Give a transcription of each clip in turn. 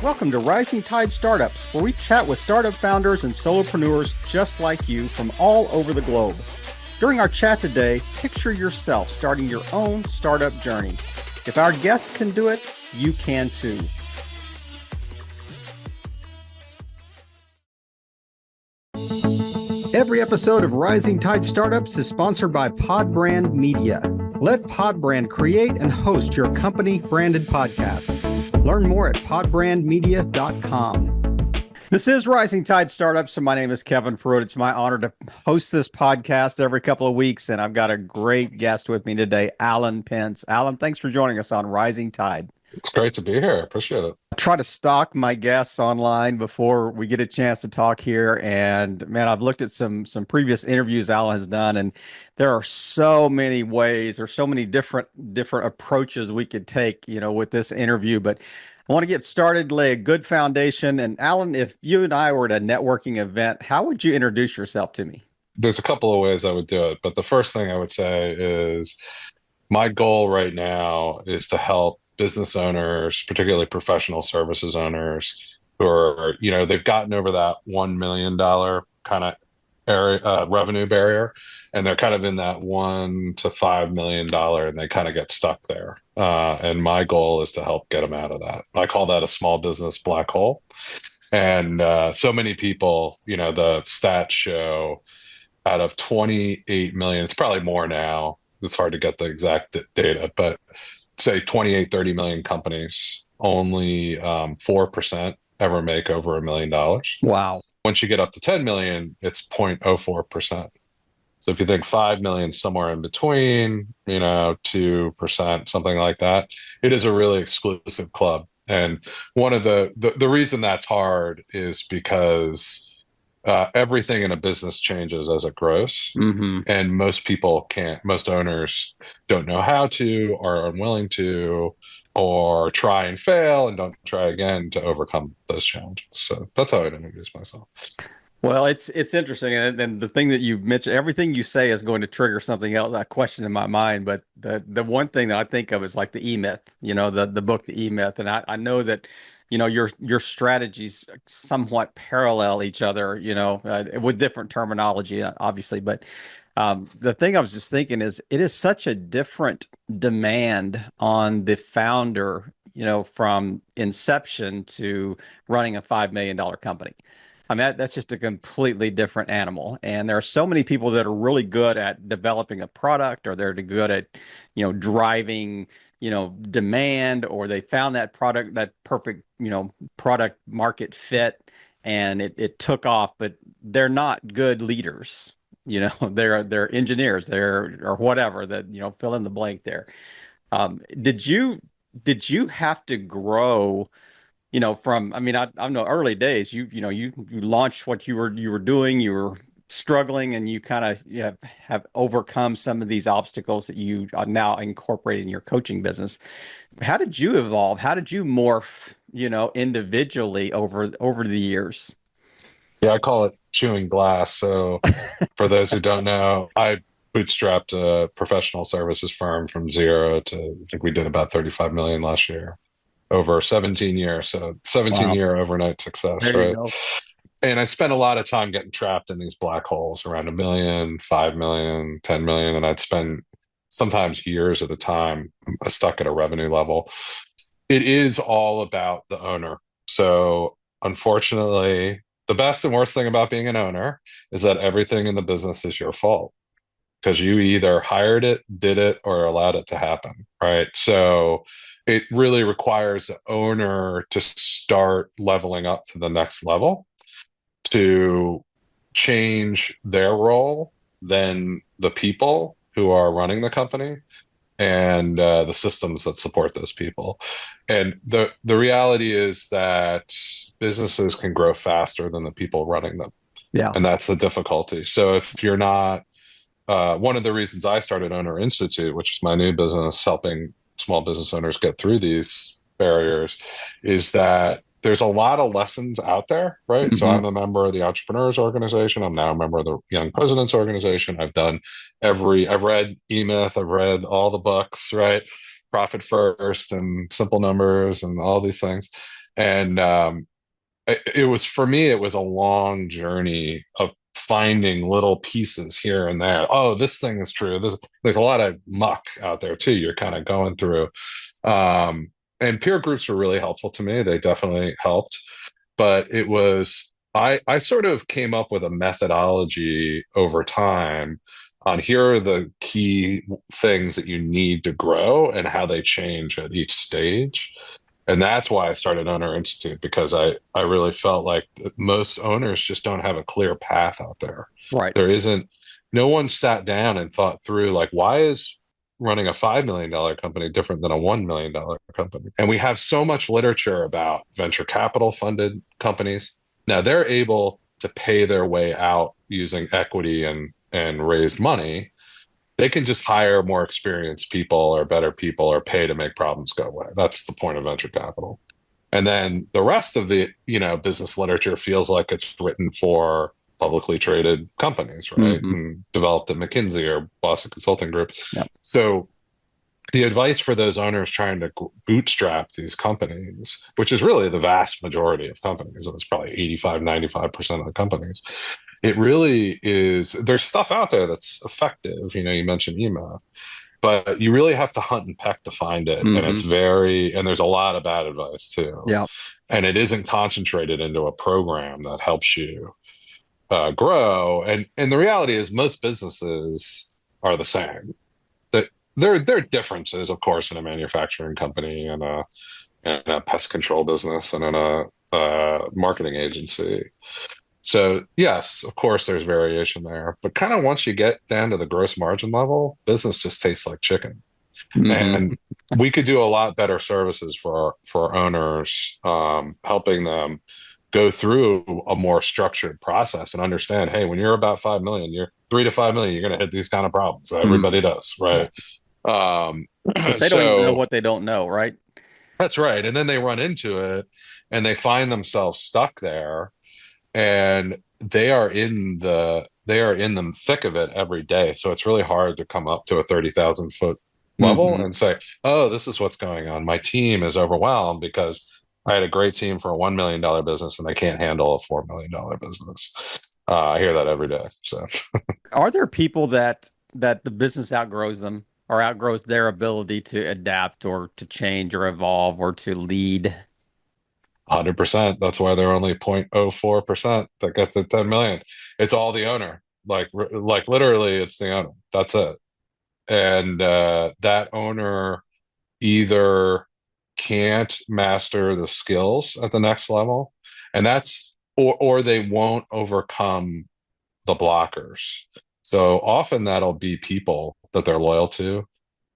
Welcome to Rising Tide Startups, where we chat with startup founders and solopreneurs just like you from all over the globe. During our chat today, picture yourself starting your own startup journey. If our guests can do it, you can too. Every episode of Rising Tide Startups is sponsored by Podbrand Media. Let Podbrand create and host your company-branded podcast. Learn more at podbrandmedia.com. This is Rising Tide Startups, and my name is Kevin Pruitt. It's my honor to host this podcast every couple of weeks, and I've got a great guest with me today, Alan Pence. Alan, thanks for joining us on Rising Tide. It's great to be here. I appreciate it. I try to stalk my guests online before we get a chance to talk here. And man, I've looked at some previous interviews Alan has done, and there are so many ways or so many different approaches we could take, with this interview. But I want to get started, lay a good foundation. And Alan, if you and I were at a networking event, how would you introduce yourself to me? There's a couple of ways I would do it. But the first thing I would say is my goal right now is to help business owners, particularly professional services owners, who are, they've gotten over that $1 million kind of area revenue barrier, and they're kind of in that $1 to $5 million, and they kind of get stuck there. And my goal is to help get them out of that. I call that a small business black hole. And so many people, the stats show out of 28 million, it's probably more now. It's hard to get the exact data, but say 28, 30 million companies, only 4% ever make over $1 million. Wow. Once you get up to 10 million, it's 0.04%. So if you think 5 million, somewhere in between, 2%, something like that, it is a really exclusive club. And one of the reason that's hard is because everything in a business changes as it grows. Mm-hmm. And most owners don't know how to, are unwilling to, or try and fail and don't try again to overcome those challenges. So that's how I'd introduce myself. Well, it's interesting. And the thing that you mentioned, everything you say is going to trigger something else, a question in my mind. But the one thing that I think of is like the E-Myth, the book, the E-Myth. And I know that, your strategies somewhat parallel each other, with different terminology, obviously. But the thing I was just thinking is it is such a different demand on the founder, from inception to running a $5 million company. I mean, that's just a completely different animal. And there are so many people that are really good at developing a product, or they're good at, driving, demand, or they found that product, that perfect, product market fit, and it took off, but they're not good leaders. They're engineers, or whatever that, fill in the blank there. Did you have to grow, from, I know early days, you launched what you were doing, you were struggling, and you kind of have overcome some of these obstacles that you are now incorporating in your coaching business. How did you evolve? How did you morph, individually over the years? Yeah, I call it chewing glass. So for those who don't know, I bootstrapped a professional services firm from zero to, I think we did about 35 million last year over 17 years. So 17-year overnight success, There right? you go. And I spent a lot of time getting trapped in these black holes around 1 million, 5 million, 10 million. And I'd spend sometimes years at a time stuck at a revenue level. It is all about the owner. So unfortunately, the best and worst thing about being an owner is that everything in the business is your fault, because you either hired it, did it, or allowed it to happen, right? So it really requires the owner to start leveling up to the next level, to change their role, then the people who are running the company, and the systems that support those people. And the reality is that businesses can grow faster than the people running them. Yeah. And that's the difficulty. So if you're not, one of the reasons I started Owner Institute, which is my new business helping small business owners get through these barriers, is that there's a lot of lessons out there, right? Mm-hmm. So I'm a member of the Entrepreneurs Organization. I'm now a member of the Young Presidents Organization. I've read E-Myth, I've read all the books, right? Profit First and Simple Numbers and all these things. And it was, for me, it was a long journey of finding little pieces here and there. Oh, this thing is true. There's a lot of muck out there too. You're kind of going through. Um, and peer groups were really helpful to me. They definitely helped. But it was, I sort of came up with a methodology over time on here are the key things that you need to grow and how they change at each stage. And that's why I started Owner Institute, because I really felt like most owners just don't have a clear path out there. Right. There isn't, no one sat down and thought through, like, why is running a $5 million company different than a $1 million company? And we have so much literature about venture capital funded companies. Now they're able to pay their way out using equity and raise money. They can just hire more experienced people or better people or pay to make problems go away. That's the point of venture capital. And then the rest of the, business literature feels like it's written for publicly traded companies, right? Hmm. And developed at McKinsey or Boston Consulting Group. Yeah. So the advice for those owners trying to bootstrap these companies, which is really the vast majority of companies, it's probably 85, 95% of the companies, it really is, there's stuff out there that's effective. You mentioned email, but you really have to hunt and peck to find it. And Hmm. it's very, and there's a lot of bad advice too. Yeah. And it isn't concentrated into a program that helps you grow. And the reality is most businesses are the same. That there are differences, of course, in a manufacturing company and a pest control business and in a marketing agency. So yes, of course, there's variation there, but kind of once you get down to the gross margin level, business just tastes like chicken. Hmm. And we could do a lot better services for our owners, helping them go through a more structured process and understand, hey, when you're about 5 million, you're 3 to 5 million, you're going to hit these kind of problems. Hmm. Everybody does, Yeah. right? Um, But they don't even know so what they don't know, right? that's right. And then they run into it and they find themselves stuck there, and they are in the thick of it every day. So it's really hard to come up to a 30,000 foot level Hmm. and say, oh, this is what's going on. My team is overwhelmed because I had a great team for a $1 million business and they can't handle a $4 million business. I hear that every day. So Are there people that the business outgrows them or outgrows their ability to adapt or to change or evolve or to lead? 100%. That's why they're only 0.04% that gets at 10 million. It's all the owner. Like literally it's the owner. That's it. And that owner either can't master the skills at the next level, and or they won't overcome the blockers. So often that'll be people that they're loyal to.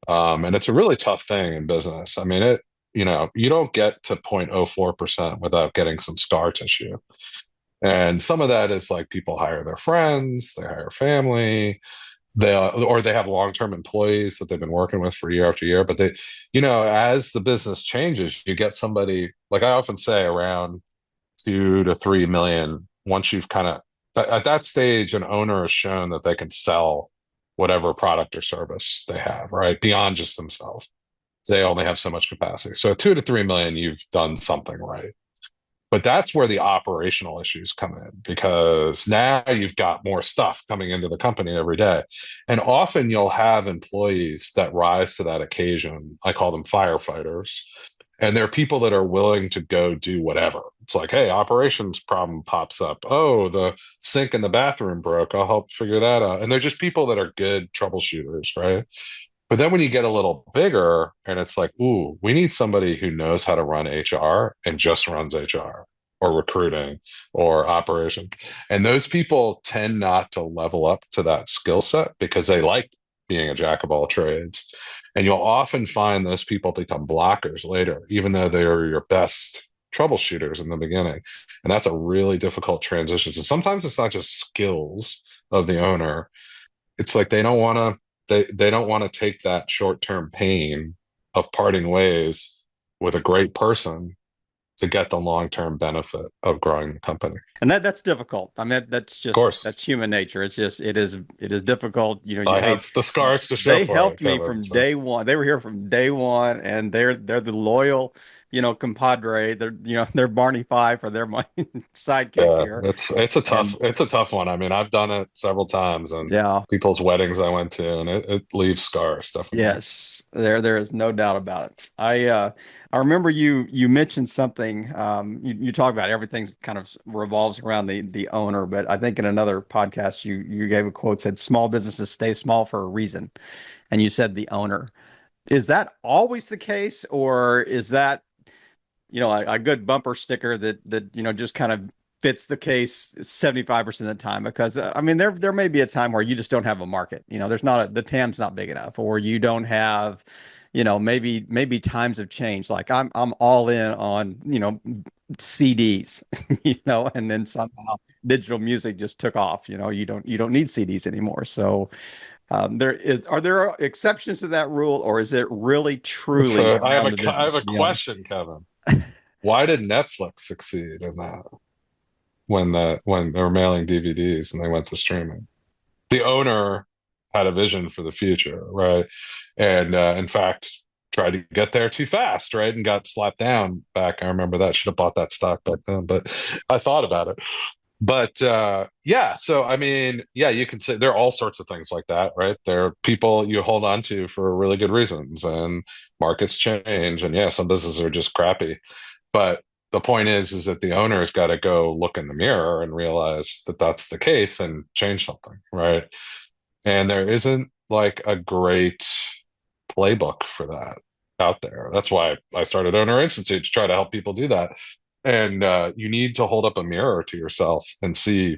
And it's a really tough thing in business. I mean, you don't get to 0.04% without getting some scar tissue. And some of that is like people hire their friends, they hire family, or they have long-term employees that they've been working with for year after year. But as the business changes, you get somebody, like I often say, around 2 to 3 million. Once you've kind of, at that stage, an owner has shown that they can sell whatever product or service they have, right? Beyond just themselves. They only have so much capacity. So at 2 to 3 million, you've done something right. But that's where the operational issues come in, because now you've got more stuff coming into the company every day. And often you'll have employees that rise to that occasion. I call them firefighters. And they're people that are willing to go do whatever. It's like, hey, operations problem pops up. Oh, the sink in the bathroom broke. I'll help figure that out. And they're just people that are good troubleshooters, right? But then when you get a little bigger and it's like, ooh, we need somebody who knows how to run HR and just runs HR or recruiting or operation. And those people tend not to level up to that skill set because they like being a jack of all trades. And you'll often find those people become blockers later, even though they are your best troubleshooters in the beginning. And that's a really difficult transition. So sometimes it's not just skills of the owner. It's like they don't want to take that short-term pain of parting ways with a great person to get the long-term benefit of growing the company. And that's difficult. I mean, Of course, that's human nature. It's just it is difficult. I Hey, have the scars to show they for it, helped me Kevin. from So day one. They were here from day one, and they're the loyal compadre. They're Barney Fife or they're my sidekick Yeah, here. it's And a tough one. I mean, I've done it several times, and yeah, people's weddings I went to, and it leaves scars, definitely. yes, there is no doubt about it. I remember you mentioned something. You talk about everything's kind of revolves around the owner, but I think in another podcast you gave a quote said small businesses stay small for a reason, and you said the owner. Is that always the case, or is that a good bumper sticker that just kind of fits the case 75% of the time? Because I mean, there may be a time where you just don't have a market. There's not the TAM's not big enough, or you don't have, maybe times have changed. Like I'm all in on, CDs, and then somehow digital music just took off. You don't need CDs anymore. So are there exceptions to that rule, or is it really truly So you own the I business have a to be owner? question, Kevin. Why did Netflix succeed in that when they were mailing DVDs and they went to streaming? The owner had a vision for the future, right? And in fact, tried to get there too fast, right? And got slapped down back. I remember that. Should have bought that stock back then, but I thought about it. But yeah, so I mean, yeah, you can say there are all sorts of things like that, right? There are people you hold on to for really good reasons, and markets change, and yeah, some businesses are just crappy. But the point is that the owner's got to go look in the mirror and realize that that's the case and change something, right? And there isn't like a great playbook for that out there. That's why I started Owner Institute to try to help people do that. And you need to hold up a mirror to yourself and see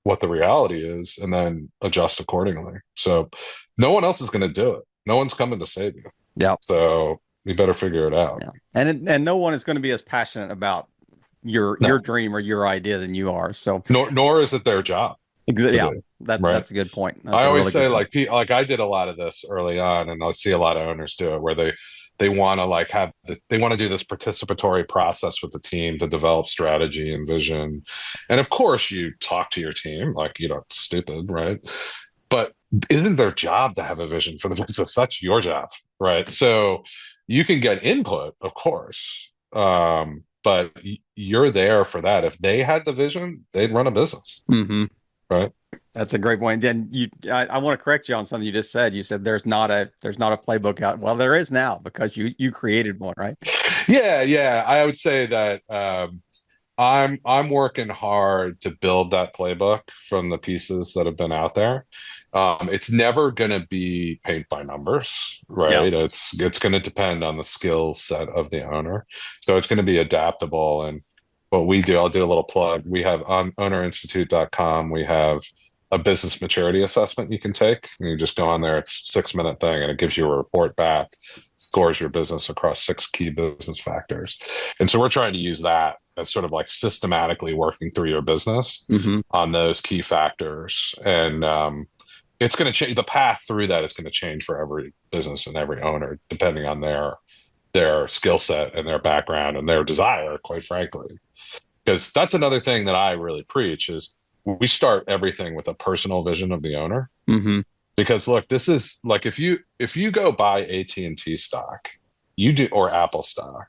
what the reality is and then adjust accordingly. So no one else is going to do it. No one's coming to save you. Yeah. So you better figure it out. Yeah. And no one is going to be as passionate about your No, dream or your idea than you are. So nor is it their job to yeah, do, that right? that's a good point. That's I a always really say good point. like I did a lot of this early on, and I see a lot of owners do it where they want to like they want to do this participatory process with the team to develop strategy and vision, and of course you talk to your team like you're not stupid, right? But isn't their job to have a vision for the business? That's your job, right? So you can get input, of course, but you're there for that. If they had the vision, they'd run a business, Hmm. right? That's a great point. Then I want to correct you on something you just said. You said there's not a playbook out. Well, there is now because you created one, right? Yeah, yeah. I would say that I'm working hard to build that playbook from the pieces that have been out there. It's never going to be paint by numbers, Yeah. right? It's going to depend on the skill set of the owner. So it's going to be adaptable. And what we do, I'll do a little plug. We have on ownerinstitute.com, we have a business maturity assessment you can take. And you just go on there, it's a 6 minute thing, and it gives you a report back, scores your business across 6 key business factors. And so we're trying to use that as sort of like systematically working through your business Hmm. on those key factors. And it's going to change the path through that. It's going to change for every business and every owner, depending on their skill set and their background and their desire, quite frankly. Because that's another thing that I really preach is we start everything with a personal vision of the owner. Hmm. Because look, this is like if you go buy AT&T stock, you do or Apple stock,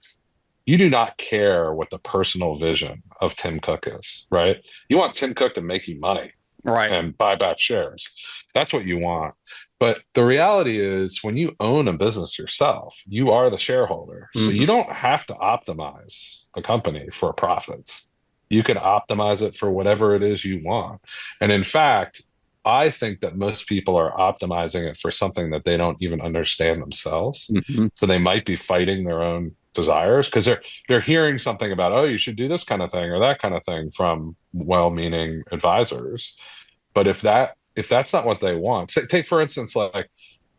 you do not care what the personal vision of Tim Cook is, right? You want Tim Cook to make you money Right. and buy back shares. That's what you want. But the reality is, when you own a business yourself, you are the shareholder. So you Hmm. don't have to optimize the company for profits. You can optimize it for whatever it is you want. And in fact, I think that most people are optimizing it for something that they don't even understand themselves. Hmm. So they might be fighting their own desires because they're hearing something about, oh, you should do this kind of thing or that kind of thing from well-meaning advisors. But if that's not what they want, take for instance, like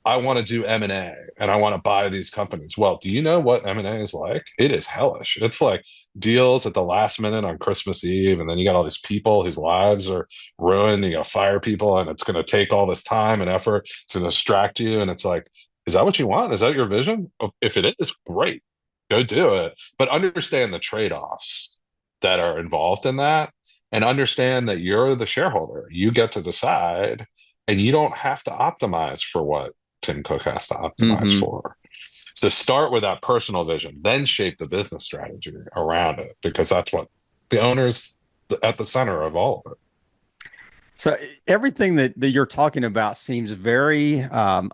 I want to do M&A and I want to buy these companies. Well, do you know what M&A is like? It is hellish. It's like deals at the last minute on Christmas Eve, and then you got all these people whose lives are ruined. You got to fire people, and it's going to take all this time and effort to distract you. And it's like, is that what you want? Is that your vision? If it is, great, go do it. But understand the trade-offs that are involved in that, and understand that you're the shareholder. You get to decide, and you don't have to optimize for what Tim Cook has to optimize Hmm. for. So start with that personal vision, then shape the business strategy around it, because that's what the owner's at the center of all of So everything that you're talking about seems very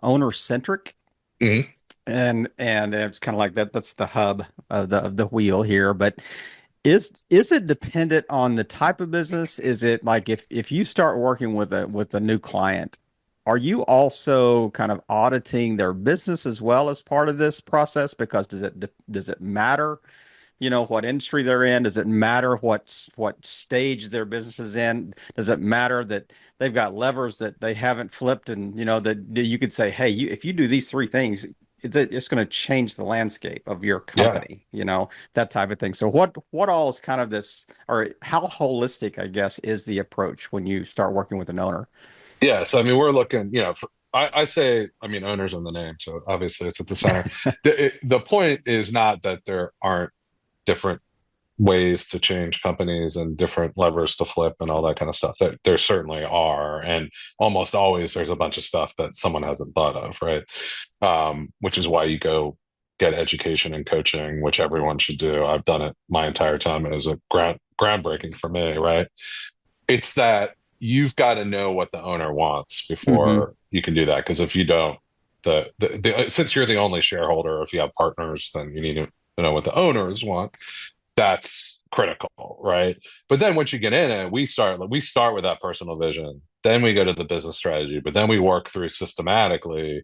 owner centric, it. and it's kind of like that. That's the hub of the wheel here. But is it dependent on the type of business? Is it like if you start working with a new client, are you also kind of auditing their business as well as part of this process? Because does it matter, what industry they're in? Does it matter what stage their business is in? Does it matter that they've got levers that they haven't flipped, and that you could say, hey, if you do these three things, it's going to change the landscape of your Yeah. company, that type of thing. So what all is kind of this, or how holistic, I guess, is the approach when you start working with an owner? Yeah. So, I mean, we're looking, I say, I mean, owner's in the name. So obviously it's at the center. The point is not that there aren't different ways to change companies and different levers to flip and all that kind of stuff. There certainly are. And almost always there's a bunch of stuff that someone hasn't thought of, right? Which is why you go get education and coaching, which everyone should do. I've done it my entire time. It was a groundbreaking for me, right? It's that you've got to know what the owner wants Hmm. before you can do that. Because if you don't, since you're the only shareholder, if you have partners, then you need to know what the owners want. That's critical, right? But then once you get in it, we start with that personal vision. Then we go to the business strategy, but then we work through systematically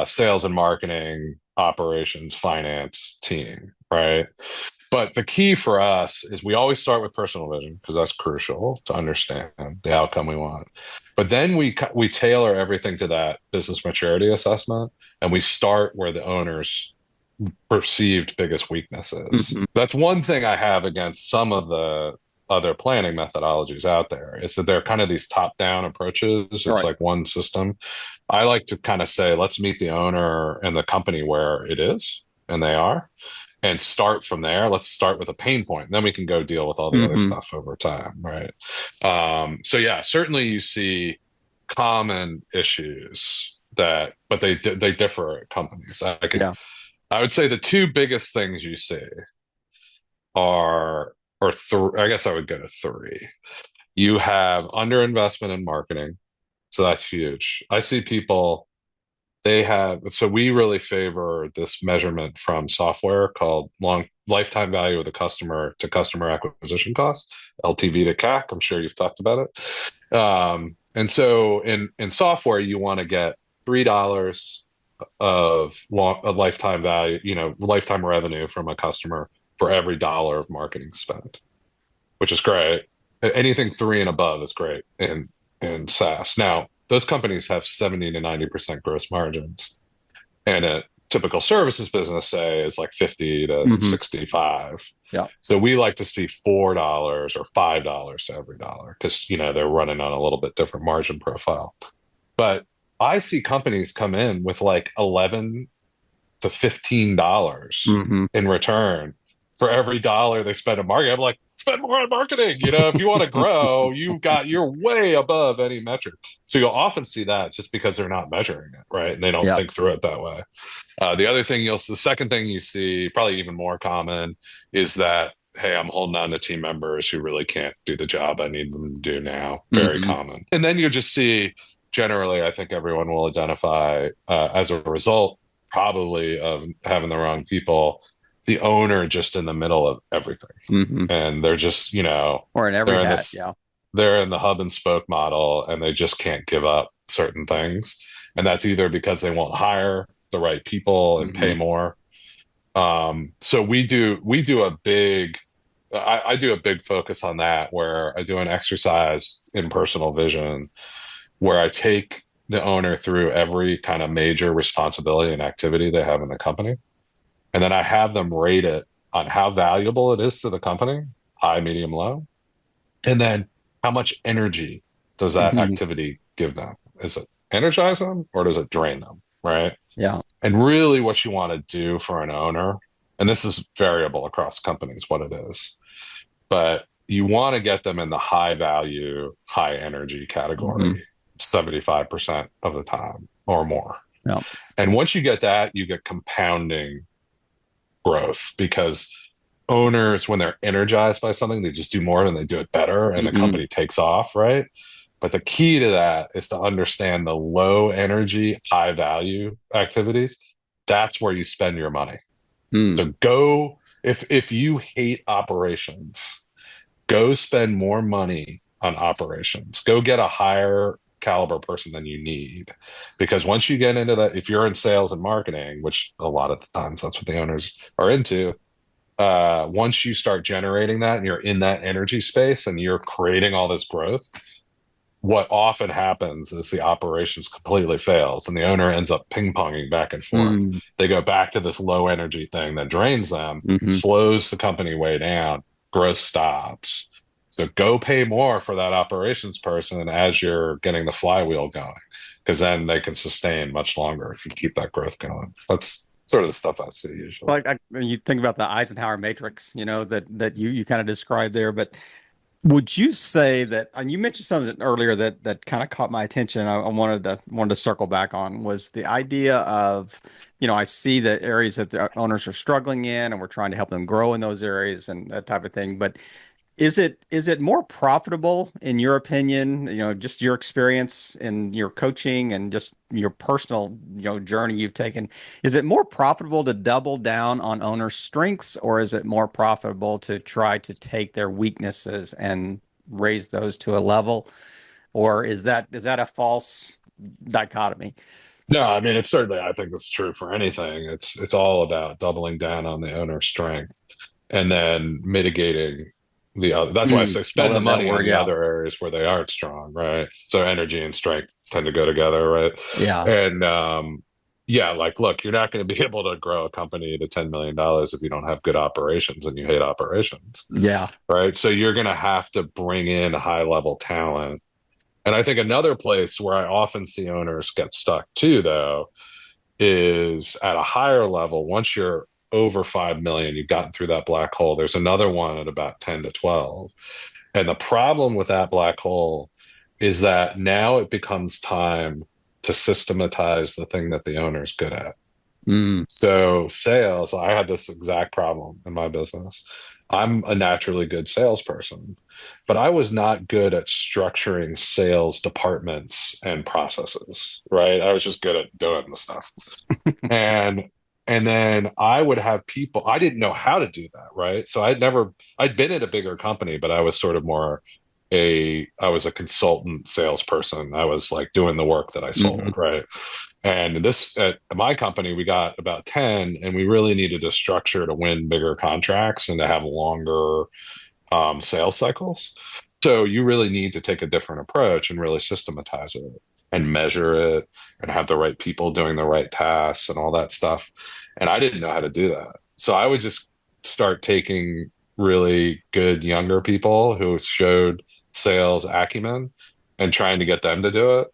sales and marketing, operations, finance, team, right? But the key for us is we always start with personal vision because that's crucial to understand the outcome we want. But then we tailor everything to that business maturity assessment, and we start where the owners perceived biggest weaknesses. Hmm. That's one thing I have against some of the other planning methodologies out there is that they're kind of these top-down approaches. It's Right. like one system. I like to kind of say, let's meet the owner and the company where it is and they are and start from there. Let's start with a pain point. And then we can go deal with all the other Hmm. stuff over time, right? So yeah, certainly you see common issues but they differ at companies. Yeah. I would say the two biggest things you see are, I guess I would go to three. You have underinvestment in marketing. So that's huge. I see people, so we really favor this measurement from software called long lifetime value of the customer to customer acquisition cost, LTV to CAC. I'm sure you've talked about it. And so in software, you want to get $3 of lifetime value, lifetime revenue from a customer for every dollar of marketing spent, which is great. Anything three and above is great in SaaS. Now, those companies have 70 to 90% gross margins. And a typical services business, say, is like 50 to Hmm. 65. Yeah. So we like to see $4 or $5 to every dollar because they're running on a little bit different margin profile. But I see companies come in with like 11 to $15 Hmm. in return for every dollar they spend on marketing. I'm like, spend more on marketing. If you want to grow, you're way above any metric. So you'll often see that just because they're not measuring it, right? And they don't Yeah. think through it that way. The second thing you see, probably even more common, is that, hey, I'm holding on to team members who really can't do the job I need them to do now. Very Hmm. common. And then you just see, generally, I think everyone will identify as a result, probably of having the wrong people, the owner just in the middle of everything. Hmm. And they're just, Or in every they're in hat. this, Yeah. they're in the hub and spoke model and they just can't give up certain things. And that's either because they won't hire the right people and Hmm. pay more. So I do a big focus on that where I do an exercise in personal vision where I take the owner through every kind of major responsibility and activity they have in the company. And then I have them rate it on how valuable it is to the company, high, medium, low. And then how much energy does that Hmm. activity give them? Is it energize them or does it drain them? Right. Yeah. And really, what you want to do for an owner, and this is variable across companies, what it is, but you want to get them in the high value, high energy Hmm. category 75% of the time or more. Yeah. And once you get that, you get compounding growth because owners, when they're energized by something, they just do more and they do it better and the Hmm. company takes off, right? But the key to that is to understand the low energy, high value activities. That's where you spend your money. Mm. So go, if you hate operations, go spend more money on operations. Go get a higher caliber person than you need. Because once you get into that, if you're in sales and marketing, which a lot of the times that's what the owners are into, once you start generating that and you're in that energy space and you're creating all this growth, what often happens is the operations completely fails and the owner ends up ping-ponging back and forth. Mm. They go back to this low energy thing that drains them, Hmm. slows the company way down, growth stops. So go pay more for that operations person as you're getting the flywheel going, because then they can sustain much longer if you keep that growth going. That's sort of the stuff I see usually. Like when you think about the Eisenhower matrix, that you kind of described there, but would you say that, and you mentioned something earlier that kind of caught my attention, I wanted to circle back on, was the idea of, I see the areas that the owners are struggling in, and we're trying to help them grow in those areas and that type of thing. But is it more profitable in your opinion, just your experience in your coaching and just your personal, journey you've taken? Is it more profitable to double down on owner strengths, or is it more profitable to try to take their weaknesses and raise those to a level? Or is that a false dichotomy? No, I mean it's certainly I think it's true for anything. It's all about doubling down on the owner's strength and then mitigating the other. That's why I Mm, say I spend the love that money on word. the Yeah. other areas where they aren't strong, right? So energy and strength tend to go together, right? Yeah. And yeah, like look, you're not going to be able to grow a company to $10 million if you don't have good operations and you hate operations, Yeah. right? So you're going to have to bring in high level talent. And I think another place where I often see owners get stuck too, though, is at a higher level. Once you're over 5 million, you've gotten through that black hole. There's another one at about 10 to 12. And the problem with that black hole is that now it becomes time to systematize the thing that the owner is good at. Mm, So sales, I had this exact problem in my business. I'm a naturally good salesperson, but I was not good at structuring sales departments and processes, right? I was just good at doing the stuff. And and then I would have people, I didn't know how to do that, right? So I'd been at a bigger company, but I was sort of more I was a consultant salesperson. I was like doing the work that I hmm. sold, right? And this at my company, we got about 10, and we really needed a structure to win bigger contracts and to have longer sales cycles. So you really need to take a different approach and really systematize it and measure it and have the right people doing the right tasks and all that stuff. And I didn't know how to do that. So I would just start taking really good younger people who showed sales acumen and trying to get them to do it.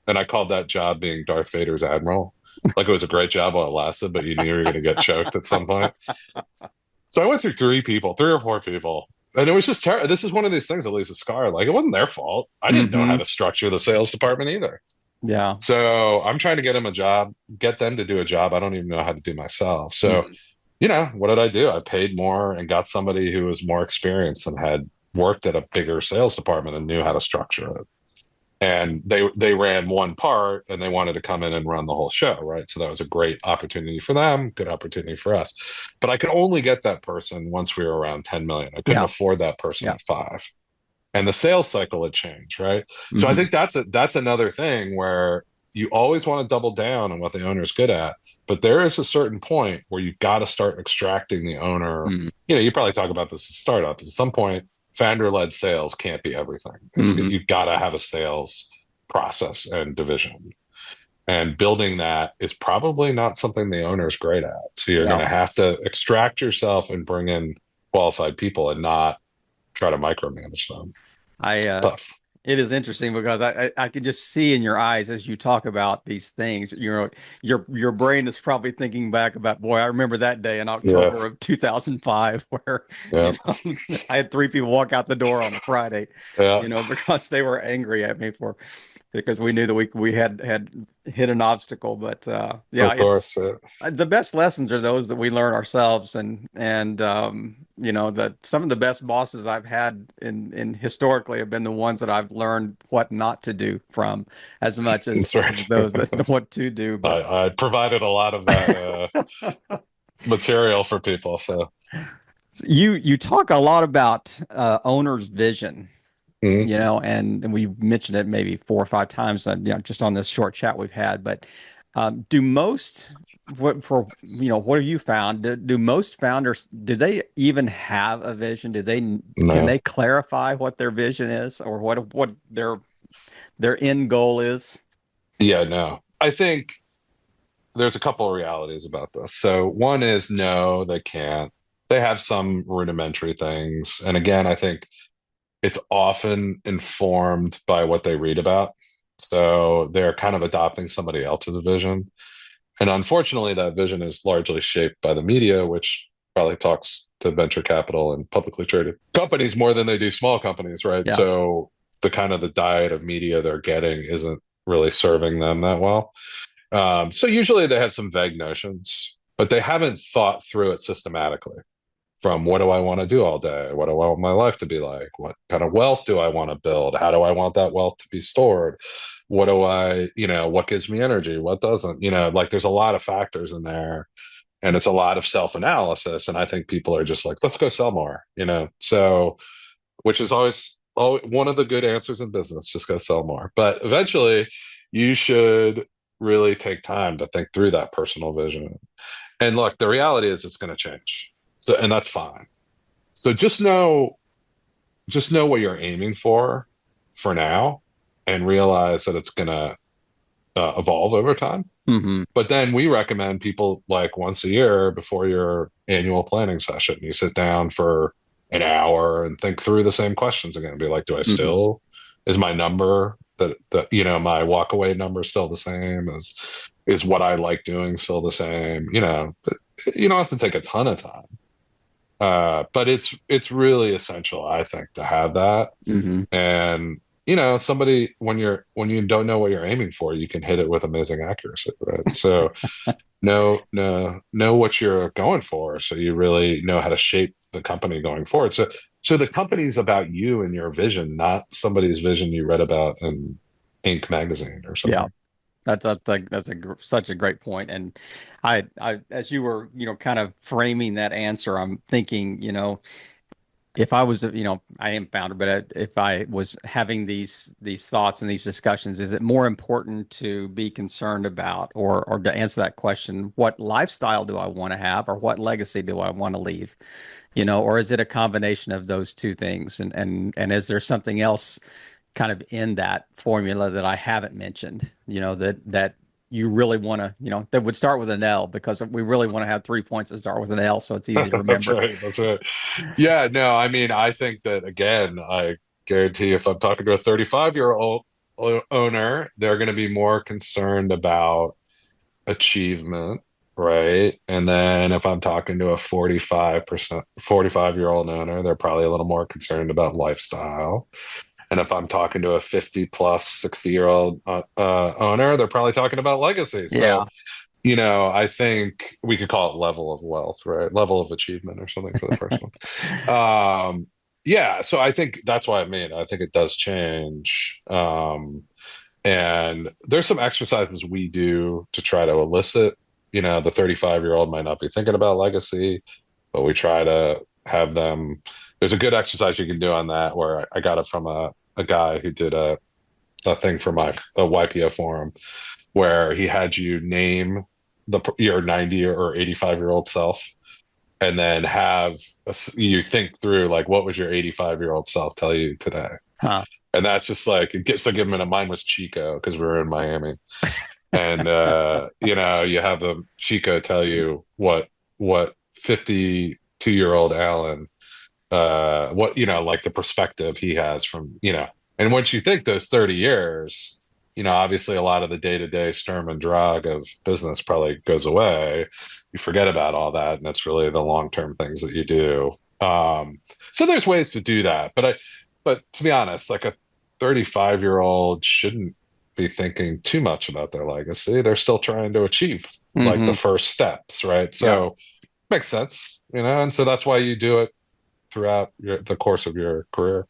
And I called that job being Darth Vader's admiral. Like it was a great job while it lasted, but you knew you were going to get choked at some point. So I went through three or four people, and it was just terrible. This is one of these things that leaves a scar. Like it wasn't their fault. I didn't know how Hmm. to structure the sales department either. Yeah. So I'm trying to get them a job, get them to do a job I don't even know how to do myself. So, Mhm. what did I do? I paid more and got somebody who was more experienced and had worked at a bigger sales department and knew how to structure it. And they ran one part and they wanted to come in and run the whole show, right? So that was a great opportunity for them, good opportunity for us. But I could only get that person once we were around 10 million. I couldn't Yeah. afford that person Yeah. at 5. And the sales cycle had changed, right? So I Hmm. think that's another thing where you always want to double down on what the owner is good at, but there is a certain point where you've got to start extracting the owner. Hmm. You probably talk about this as startups. At some point, founder-led sales can't be everything. Hmm. You've got to have a sales process and division. And building that is probably not something the owner is great at. So you're going Yeah. to have to extract yourself and bring in qualified people and not try to micromanage them. I It's tough. It is interesting because I can just see in your eyes as you talk about these things, your brain is probably thinking back about, boy, I remember that day in Yeah. October of 2005 where, Yeah. I had three people walk out the door on a Friday, Yeah. because they were angry at me for because we knew that we had hit an obstacle. But yeah, Of it's course. the best lessons are those that we learn ourselves, and you know that some of the best bosses I've had in historically have been the ones that I've learned what not to do from, as much That's as right. those that know what to do. But I provided a lot of that material for people. So, you talk a lot about owner's vision, mhm. you know, and we mentioned it maybe 4 or 5 times, you know, just on this short chat we've had. But do most what for you know what have you found? Do most founders do they even have a vision? Do they can No. they clarify what their vision is or what their end goal is? Yeah, no. I think there's a couple of realities about this. So one is no, they can't. They have some rudimentary things. And again, I think it's often informed by what they read about. So they're kind of adopting somebody else's vision. And unfortunately, that vision is largely shaped by the media, which probably talks to venture capital and publicly traded companies more than they do small companies, right? Yeah. So the kind of the diet of media they're getting isn't really serving them that well. So usually they have some vague notions, but they haven't thought through it systematically. From what do I want to do all day? What do I want my life to be like? What kind of wealth do I want to build? How do I want that wealth to be stored? What do I, what gives me energy? What doesn't? Like there's a lot of factors in there and it's a lot of self analysis. And I think people are just like, let's go sell more, So, which is always one of the good answers in business, just go sell more. But eventually you should really take time to think through that personal vision. And look, the reality is it's going to change. So, and that's fine. So just know what you're aiming for now, and realize that it's going to evolve over time. Hmm. But then we recommend people like once a year before your annual planning session, you sit down for an hour and think through the same questions again. Be like, Hmm. is my number my walk away number still the same? Is what I like doing still the same? You don't have to take a ton of time. But it's really essential, I think, to have that. Hmm. And somebody when you don't know what you're aiming for, you can hit it with amazing accuracy, right? So know what you're going for, so you really know how to shape the company going forward. So the company's about you and your vision, not somebody's vision you read about in Inc. magazine or Yeah. something. Such a great point. And as you were, you know, kind of framing that answer, I'm thinking, you know, if I was, you know, I am founder, but if I was having these thoughts and these discussions, is it more important to be concerned about, or to answer that question, what lifestyle do I want to have, or what legacy do I want to leave? You know, or is it a combination of those two things? And is there something else kind of in that formula that I haven't mentioned, you know, that you really want to, you know, that would start with an L, because we really want to have 3 points that start with an L so it's easy to That's remember. right. That's right. Yeah, no, I mean, I think that again, I guarantee if I'm talking to a 35-year-old owner, they're going to be more concerned about achievement, right? And then if I'm talking to a 45-year-old owner, they're probably a little more concerned about lifestyle. And if I'm talking to a 50 plus 60-year-old owner, they're probably talking about legacy. So, Yeah. I think we could call it level of wealth, right? Level of achievement or something for the first one. Yeah, so I think that's what I mean. I think it does change. And there's some exercises we do to try to elicit, the 35-year-old might not be thinking about legacy, but we try to have them. There's a good exercise you can do on that where I got it from a guy who did a thing for a YPO forum where he had you name your 90 or 85-year-old self, and then you think through like what would your 85-year-old self tell you today. Huh. And that's just like it gets, so give him mine was Chico because we were in Miami. And you have the Chico tell you what 52-year-old Alan, what like the perspective he has from, and once you think those 30 years, obviously a lot of the day-to-day Sturm and Drang of business probably goes away. You forget about all that, and it's really the long-term things that you do. So there's ways to do that, but to be honest, like a 35-year-old shouldn't be thinking too much about their legacy. They're still trying to achieve like the Hmm. first steps, right? Yeah. So makes sense, and so that's why you do it throughout the course of your career.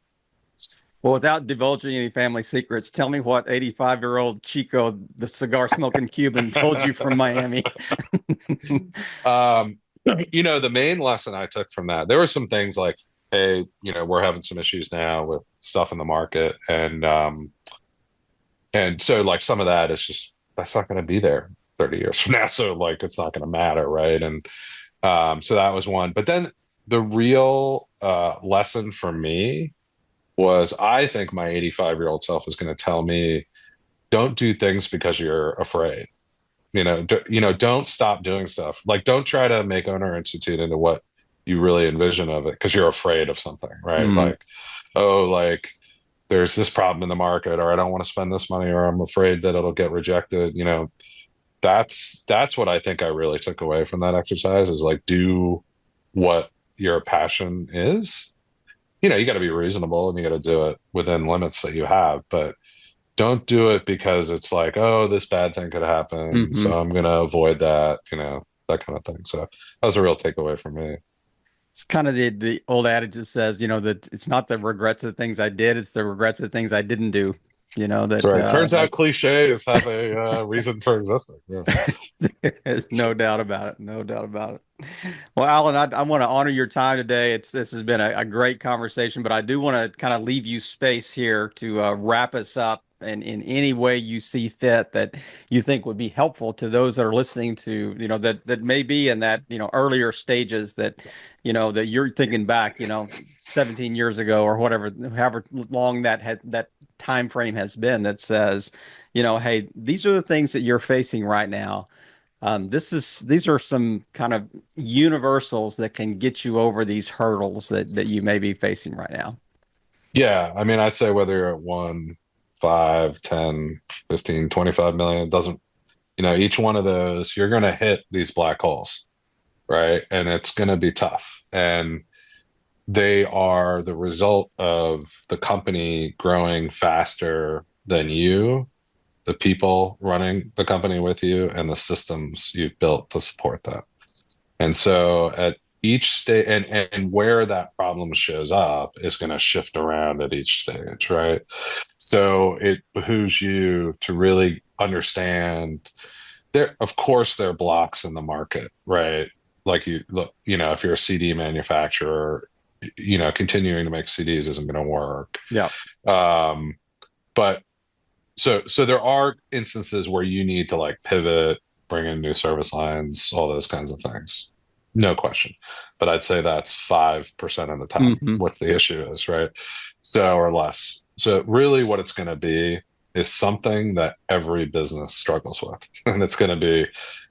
Well, without divulging any family secrets, tell me what 85-year-old Chico, the cigar smoking Cuban, told you from Miami. um, the main lesson I took from that, there were some things like, hey, we're having some issues now with stuff in the market, and so like some of that is just that's not going to be there 30 years from now, so like it's not going to matter, right? And so that was one. But then the real lesson for me was I think my 85-year-old self is going to tell me, don't do things because you're afraid. Don't stop doing stuff. Like, don't try to make Owner Institute into what you really envision of it because you're afraid of something, right? Mm, Like, oh, like there's this problem in the market, or I don't want to spend this money, or I'm afraid that it'll get rejected. That's what I think I really took away from that exercise is like, do what your passion is. You got to be reasonable and you got to do it within limits that you have, but don't do it because it's like, oh, this bad thing could happen, hmm. so I'm going to avoid that, that kind of thing. So that was a real takeaway for me. It's kind of the old adage that says, that it's not the regrets of the things I did, it's the regrets of the things I didn't do. That's That right. Turns out cliches have a reason for existing. Yeah. there's no doubt about it. No doubt about it. Well, Alan, I want to honor your time today. This has been a great conversation, but I do want to kind of leave you space here to wrap us up and in any way you see fit that you think would be helpful to those that are listening to, that may be in that, earlier stages that you're thinking back, 17 years ago or whatever, however long that time frame has been that says, hey, these are the things that you're facing right now. These are some kind of universals that can get you over these hurdles that you may be facing right now. Yeah. I mean, I say whether you're at 1, 5, 10, 15, 25 million, doesn't, each one of those, you're going to hit these black holes, right? And it's going to be tough. And they are the result of the company growing faster than you, the people running the company with you, and the systems you've built to support that. And so at each stage, and where that problem shows up is going to shift around at each stage, right? So it behooves you to really understand of course there are blocks in the market, right? Like you look, if you're a CD manufacturer, continuing to make CDs isn't going to work. Yeah. Um, but so there are instances where you need to like pivot, bring in new service lines, all those kinds of things. No question. But I'd say that's 5% of the time Hmm. what the issue is, right? So, or less. So really what it's going to be is something that every business struggles with. And it's going to be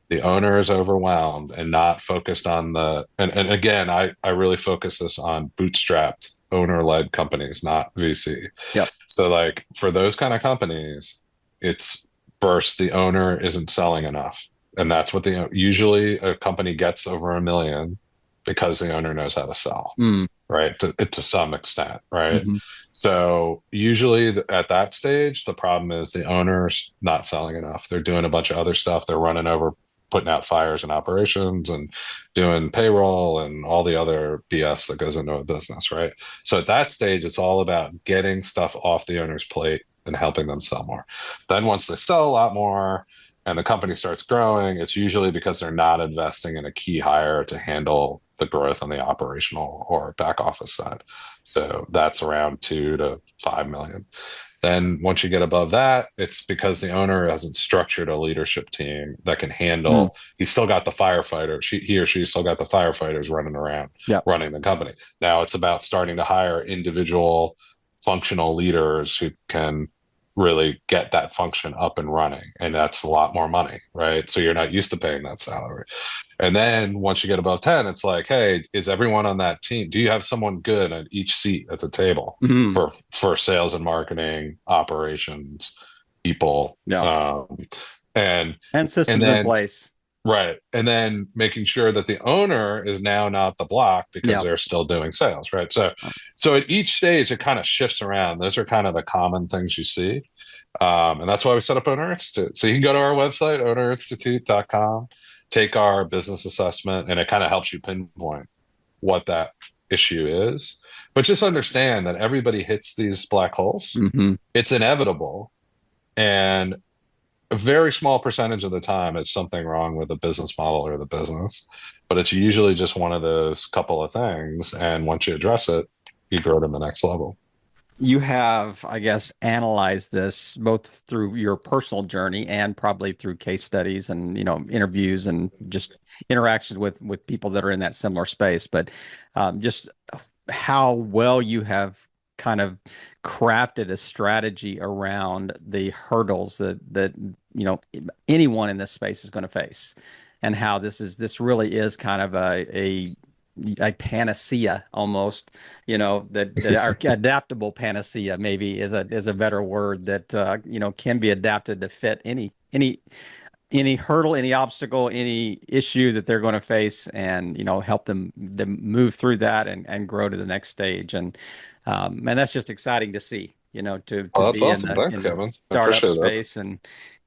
the owner is overwhelmed and not focused on and again, I really focus this on bootstrapped owner-led companies, not VC. Yep. So like for those kind of companies, it's first the owner isn't selling enough. And that's what usually a company gets over 1 million because the owner knows how to sell, Mm. right? To some extent, right? Hmm. So usually at that stage, the problem is the owner's not selling enough. They're doing a bunch of other stuff. They're running over, putting out fires and operations and doing payroll and all the other BS that goes into a business, right? So at that stage, it's all about getting stuff off the owner's plate and helping them sell more. Then once they sell a lot more and the company starts growing, it's usually because they're not investing in a key hire to handle the growth on the operational or back office side. So that's around 2 to 5 million. Then once you get above that, it's because the owner hasn't structured a leadership team that can Mm. handle. He's still got the firefighters. He or she still got the firefighters running around, Yep. running the company. Now it's about starting to hire individual functional leaders who can really get that function up and running. And that's a lot more money, right? So you're not used to paying that salary. And then once you get above 10, it's like, hey, is everyone on that team? Do you have someone good at each seat at the table Hmm. for sales and marketing, operations, people, Yeah. and And and systems in then place. right, and then making sure that the owner is now not the block because Yeah. they're still doing sales, right? So at each stage it kind of shifts around. Those are kind of the common things you see. And that's why we set up Owner Institute. So you can go to our website, ownerinstitute.com, take our business assessment, and it kind of helps you pinpoint what that issue is. But just understand that everybody hits these black holes. Mm-hmm. It's inevitable. And a very small percentage of the time, it's something wrong with the business model or the business. But it's usually just one of those couple of things. And once you address it, you grow to the next level. You have, I guess, analyzed this both through your personal journey and probably through case studies and, interviews and just interactions with people that are in that similar space. But just how well you have kind of crafted a strategy around the hurdles that anyone in this space is going to face, and how this really is kind of a panacea almost, that our adaptable panacea maybe is a better word, that can be adapted to fit any hurdle, any obstacle, any issue that they're going to face, and help them move through that and grow to the next stage. And that's just exciting to see, to Well, that's be in awesome. the Thanks, in the Kevin. I startup appreciate that. space.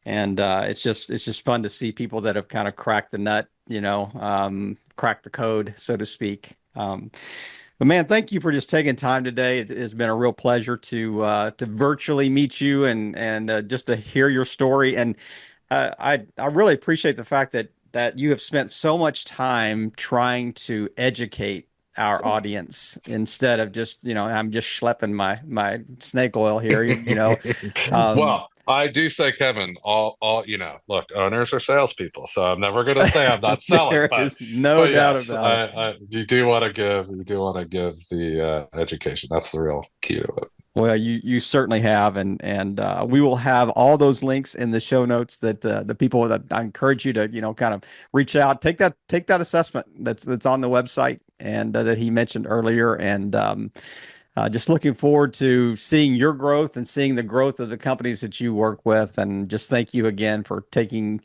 And it's just fun to see people that have kind of cracked the nut, cracked the code, so to speak. But man, thank you for just taking time today. It has been a real pleasure to virtually meet you and just to hear your story. And I really appreciate the fact that you have spent so much time trying to educate our audience instead of just, I'm just schlepping my snake oil here, um, Well, I do say, Kevin, look, owners are salespeople, so I'm never going to say I'm not selling, there but is no but doubt yes, about it. you do want to give the education. That's the real key to it. Well, you certainly have, and we will have all those links in the show notes that the people that I encourage you to kind of reach out, take that assessment that's on the website and that he mentioned earlier, and just looking forward to seeing your growth and seeing the growth of the companies that you work with, and just thank you again for taking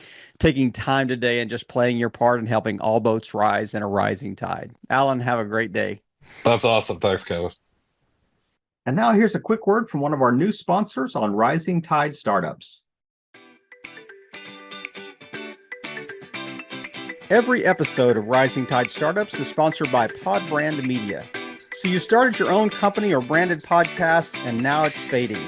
time today and just playing your part in helping all boats rise in a rising tide. Alan, have a great day. That's awesome. Thanks, Kevin. And now here's a quick word from one of our new sponsors on Rising Tide Startups. Every episode of Rising Tide Startups is sponsored by Podbrand Media. So you started your own company or branded podcast, and now it's fading.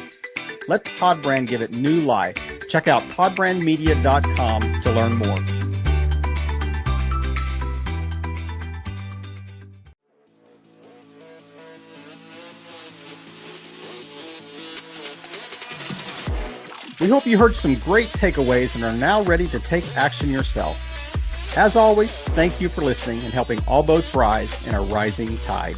Let Podbrand give it new life. Check out podbrandmedia.com to learn more. We hope you heard some great takeaways and are now ready to take action yourself. As always, thank you for listening and helping all boats rise in a rising tide.